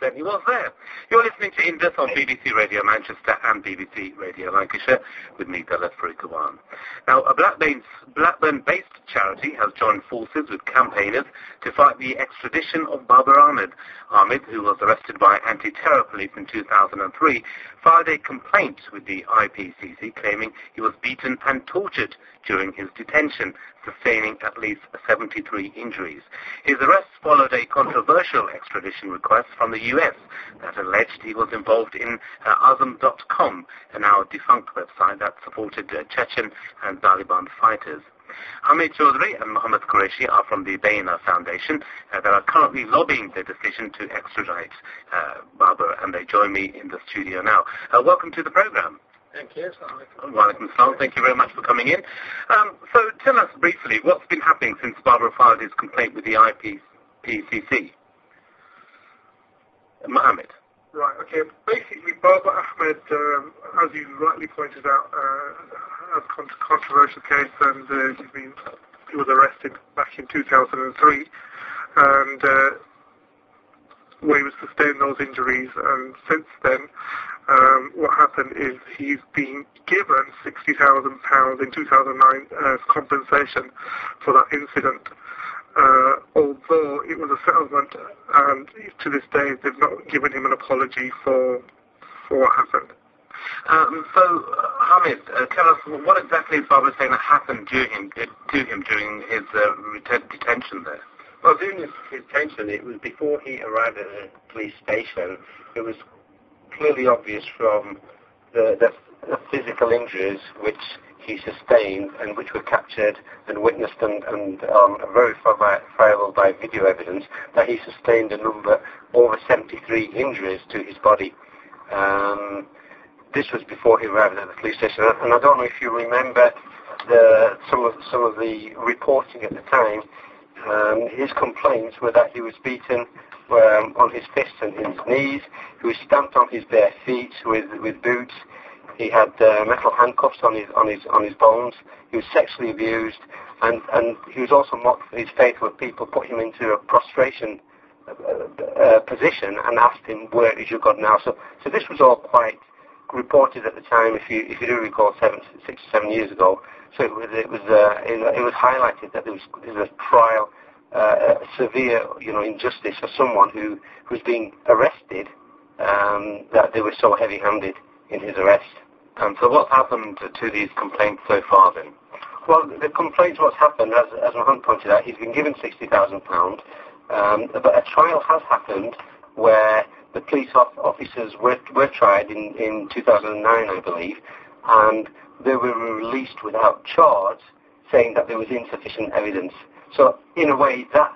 then he was there. You're listening to Indus on BBC Radio Manchester and BBC Radio Lancashire with me, Talat Farooq Awan. Now, a Blackburn-based charity has joined forces with campaigners to fight the extradition of Babar Ahmad. Hamid, who was arrested by anti-terror police in 2003, filed a complaint with the IPCC claiming he was beaten and tortured during his detention, sustaining at least 73 injuries. His arrest followed a controversial extradition request from the US that alleged he was involved in Azam.com, a now defunct website that supported Chechen and Taliban fighters. Hamid, Chaudry and Mohammad Quraishi are from the Bayyina Foundation that are currently lobbying the decision to extradite Babar, and they join me in the studio now. Welcome to the programme. Thank you. Walaikum salam. Thank you very much for coming in. So tell us briefly what's been happening since Babar filed his complaint with the IPCC. Mohammed. Right, okay. Basically, Babar Ahmad, as you rightly pointed out, has a controversial case, and he was arrested back in 2003, and where he was sustained those injuries, and since then, what happened is he's been given £60,000 in 2009 as compensation for that incident. Although it was a settlement, and to this day they've not given him an apology for what happened. So, Hamid, tell us what exactly is Babar saying that happened to him during his detention there? Well, during his detention, it was before he arrived at the police station. It was clearly obvious from the physical injuries which he sustained and which were captured and witnessed and verifiable by video evidence that he sustained a number over 73 injuries to his body. This was before he arrived at the police station, and I don't know if you remember some of the reporting at the time. His complaints were that he was beaten on his fists and his knees. He was stamped on his bare feet with boots. He had metal handcuffs on his bones. He was sexually abused, and he was also mocked for his faith, where people put him into a prostration position and asked him, "Where is your God now?" So this was all quite reported at the time, if you do recall, 6 or 7 years ago. So it was highlighted that there was a trial, severe injustice for someone who was being arrested, that they were so heavy-handed in his arrest. So what's happened to these complaints so far then? Well, the complaints, what's happened, as Mohammad pointed out, he's been given £60,000, but a trial has happened where the police officers were tried in 2009, I believe, and they were released without charge, saying that there was insufficient evidence. So, in a way, that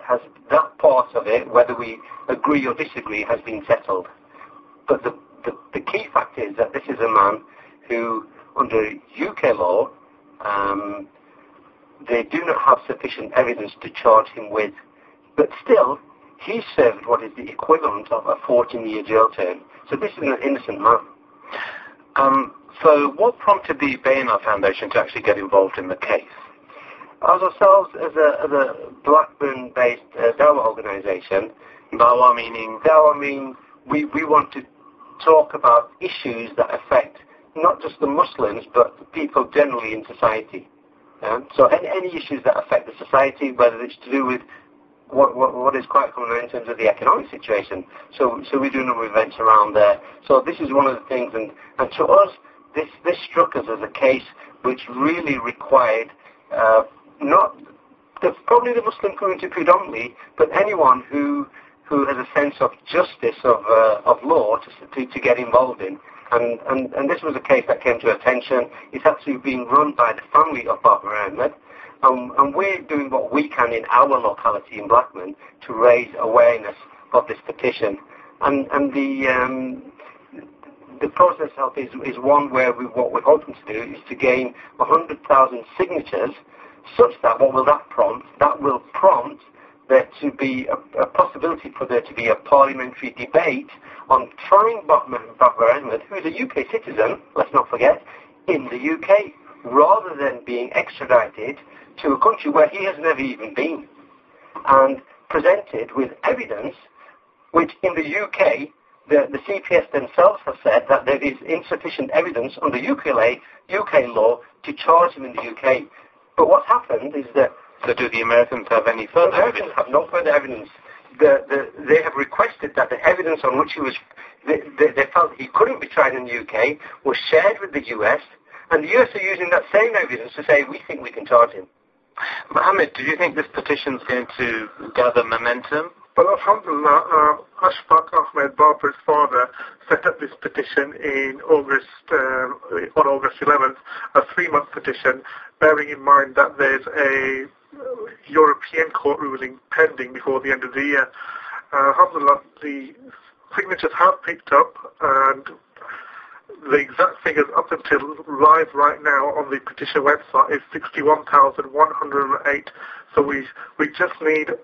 part of it, whether we agree or disagree, has been settled. But the key fact is that this is a man who, under UK law, they do not have sufficient evidence to charge him with. But still, he served what is the equivalent of a 14-year jail term. So this is an innocent man. So what prompted the Bayyina Foundation to actually get involved in the case? As ourselves, as a Blackburn-based Dawah organisation, Dawah meaning? Dawah means we want to talk about issues that affect not just the Muslims, but people generally in society. So any issues that affect the society, whether it's to do with what is quite common in terms of the economic situation. So we do a number of events around there. So this is one of the things, and to us, this struck us as a case which really required probably the Muslim community predominantly, but anyone who has a sense of justice of law to get involved in. And this was a case that came to attention. It's actually being run by the family of Babar Ahmad. And we're doing what we can in our locality in Blackburn to raise awareness of this petition. And the process of is one where what we're hoping to do is to gain 100,000 signatures, such that what will that prompt? That will prompt there to be a possibility for there to be a parliamentary debate on trying Babar Ahmad, who is a UK citizen, let's not forget, in the UK, rather than being extradited to a country where he has never even been, and presented with evidence which in the UK, the CPS themselves have said that there is insufficient evidence under UK law to charge him in the UK. But what's happened is that... So do the Americans have any further evidence? The Americans have no further evidence. They have requested that the evidence on which he was... They felt he couldn't be tried in the UK was shared with the US, and the US are using that same evidence to say, we think we can charge him. Mohammed, do you think this petition is going to gather momentum? Well, alhamdulillah, Ashfaq Ahmed, Babar's father, set up this petition in August 11th, a 3-month petition, bearing in mind that there's a European court ruling pending before the end of the year. Alhamdulillah, the signatures have picked up, and the exact figures up until live right now on the petition website is 61,108. So we just need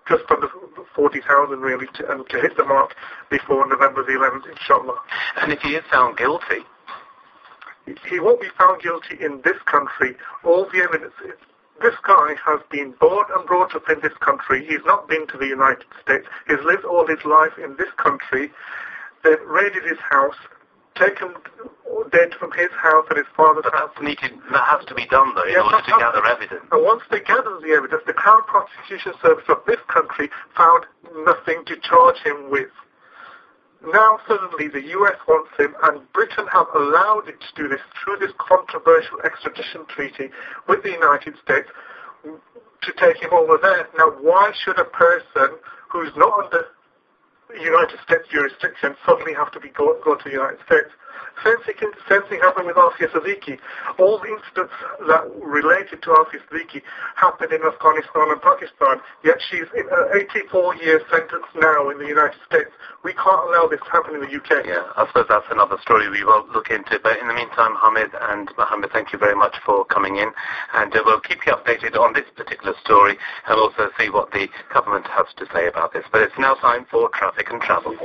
just under 40,000 really to hit the mark before November the 11th, inshallah. And if he is found guilty? He won't be found guilty in this country. All the evidence is, this guy has been born and brought up in this country. He's not been to the United States. He's lived all his life in this country. They've raided his house, taken dead from his house and his father's house. That has to be done, though, in order to gather evidence. And once they gather the evidence, the Crown Prosecution Service of this country found nothing to charge him with. Now suddenly the US wants him, and Britain have allowed it to do this through this controversial extradition treaty with the United States to take him over there. Now, why should a person who's not under United States jurisdiction suddenly have to go to the United States? Same thing happened with Afia Siddiqui. All the incidents that related to Afia Siddiqui happened in Afghanistan and Pakistan, yet she's in an 84-year sentence now in the United States. We can't allow this to happen in the UK. Yeah, I suppose that's another story we will look into. But in the meantime, Hamid and Mohammed, thank you very much for coming in. And we'll keep you updated on this particular story and also see what the government has to say about this. But it's now time for Traffic and Travel.